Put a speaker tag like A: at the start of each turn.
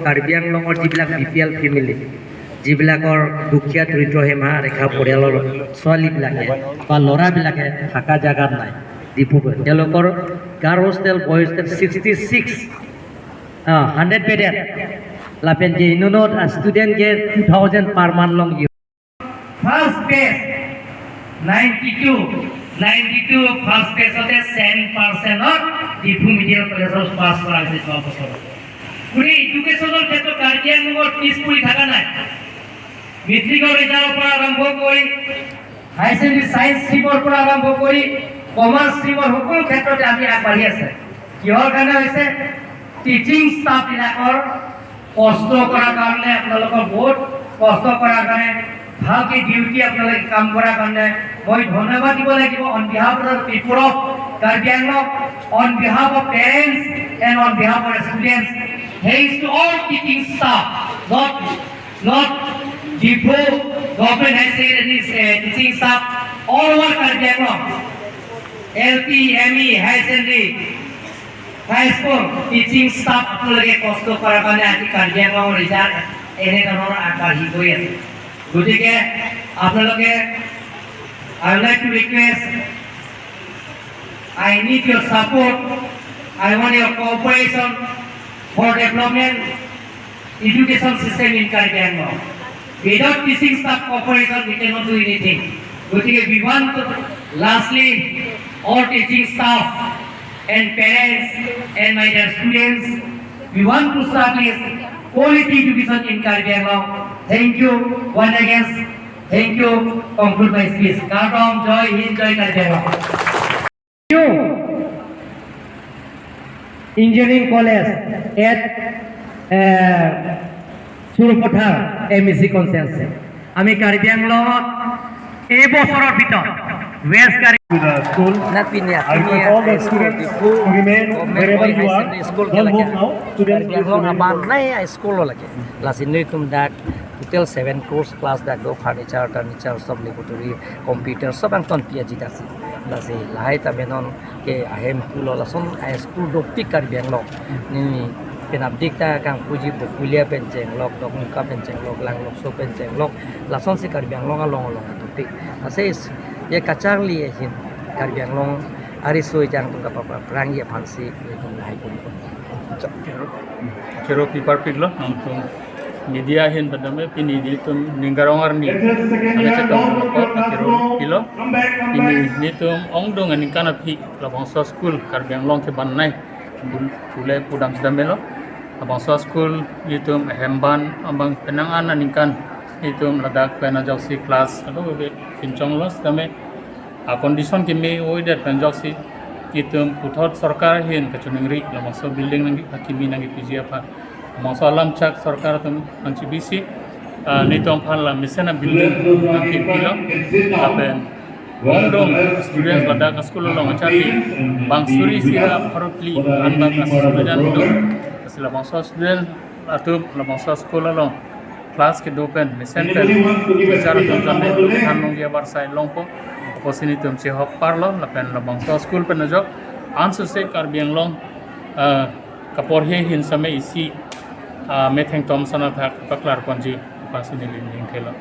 A: কাৰ্বি আংলঙৰ যিবিলাক BPL family যিবিলাকৰ দুখীয়া দৰিদ্ৰ সীমা ৰেখা পৰিয়ালৰ ছোৱালীবিলাকে বা ল'ৰাবিলাকে থকা জেগাত নাই ডিব্ৰুগড় তেওঁলোকৰ girl hostel boy hostel 66 100 bedded lapen je inunot a student get 2000 per month long first base 92 first base hote 100% of Dibru Medium College pass kora hoise 6 বছর পুরি এডুকেশনাল ক্ষেত্র কার্বি আংলঙৰ পিছ পৰি থকা নাই মেট্ৰিকৰ ৰিজাল্টৰ পৰা আৰম্ভ কৰি হাই সেকেন্ডাৰী সায়েন্স স্ট্ৰীমৰ পৰা আৰম্ভ কৰি কমাৰ্চ স্ট্ৰীমৰ সকলো ক্ষেত্ৰতে আমি আগবাঢ়ি আছে কিহৰ কাৰণে হৈছে টিচিং ষ্টাফ বিলাকৰ কষ্ট কৰাৰ কাৰণে আপোনালোকৰ বহুত কষ্ট কৰাৰ কাৰণে ভালকে ডিউটি আপোনালোকে কাম কৰাৰ কাৰণে মই ধন্যবাদ দিব লাগিব on behalf of people of Karbi Anglong on behalf of parents and on behalf of students thanks to all teaching staff not Dibru government has said this teaching staff all over Karbi Anglong LP ME high secondary high school teaching staff আপোনালোকে কষ্ট কৰাৰ কাৰণে আজি Karbi Anglong result এনে ধৰণৰ আগবাঢ়ি গৈ আছে গতিকে আপোনালোকে I would like to request I need your support I want your cooperation for development education system in Karbi Anglong. Without teaching staff cooperation, we cannot do anything. We want to, lastly, all teaching staff and parents and my dear students, we want to establish quality education in Karbi Anglong. Thank you once again. Thank you. Conclude my speech. Kartam Joy Hind Joy Karbi Anglong. Engineering College at Surukothar MEC Conscience. আমি Karbi Anglong এই বছৰৰ ভিতৰত West Karbi school not Pinia all the students who remain wherever you are don't move now students Karbi Anglong নাই school লাগে plus in tum that total 7 course plus that go furniture sub laboratory computer sab ang ton PhD আছে plus lahai ta benon ke ahem kulo lason school do pik Karbi Anglong ni penabdik ta kang puji bukulia penceng lok dok muka penceng lok lang lok so penceng lok lason si Karbi Anglong along tutik ases ye kacangli hin Karbi Anglong ari soi jang tu kapapa perang ye phansi tum lahai pun
B: kero pipar piglo nangtung media hin badame pini ditum ninggarongar ni ane cetong ko kero kilo ini nitum ongdong ani kanapi labang so school Karbi Anglong ke banai pulai pudam sedamelo abang so school nitum hemban abang penangan aninkan nitum ladak pena joksi class ado be pincong los dame a condition ke me oider penjoksi nitum puthot sarkar hin kachuningri labang so building nangi hakimi nangi PGF mangso alam chak sarkar tum anchi BC nitum phala misena building nangi pilo apen Wongdong students ladak school long achati bang suri sira parutli anda student do sila bangsa student atu bangsa school long class ke dopen center bicara tentang hanong dia barsai longpo posini tum che hok parlo lapen bangsa school pen jok answer se Karbi Anglong kapor he hin same isi metheng thomson athak paklar konji pasini ling thela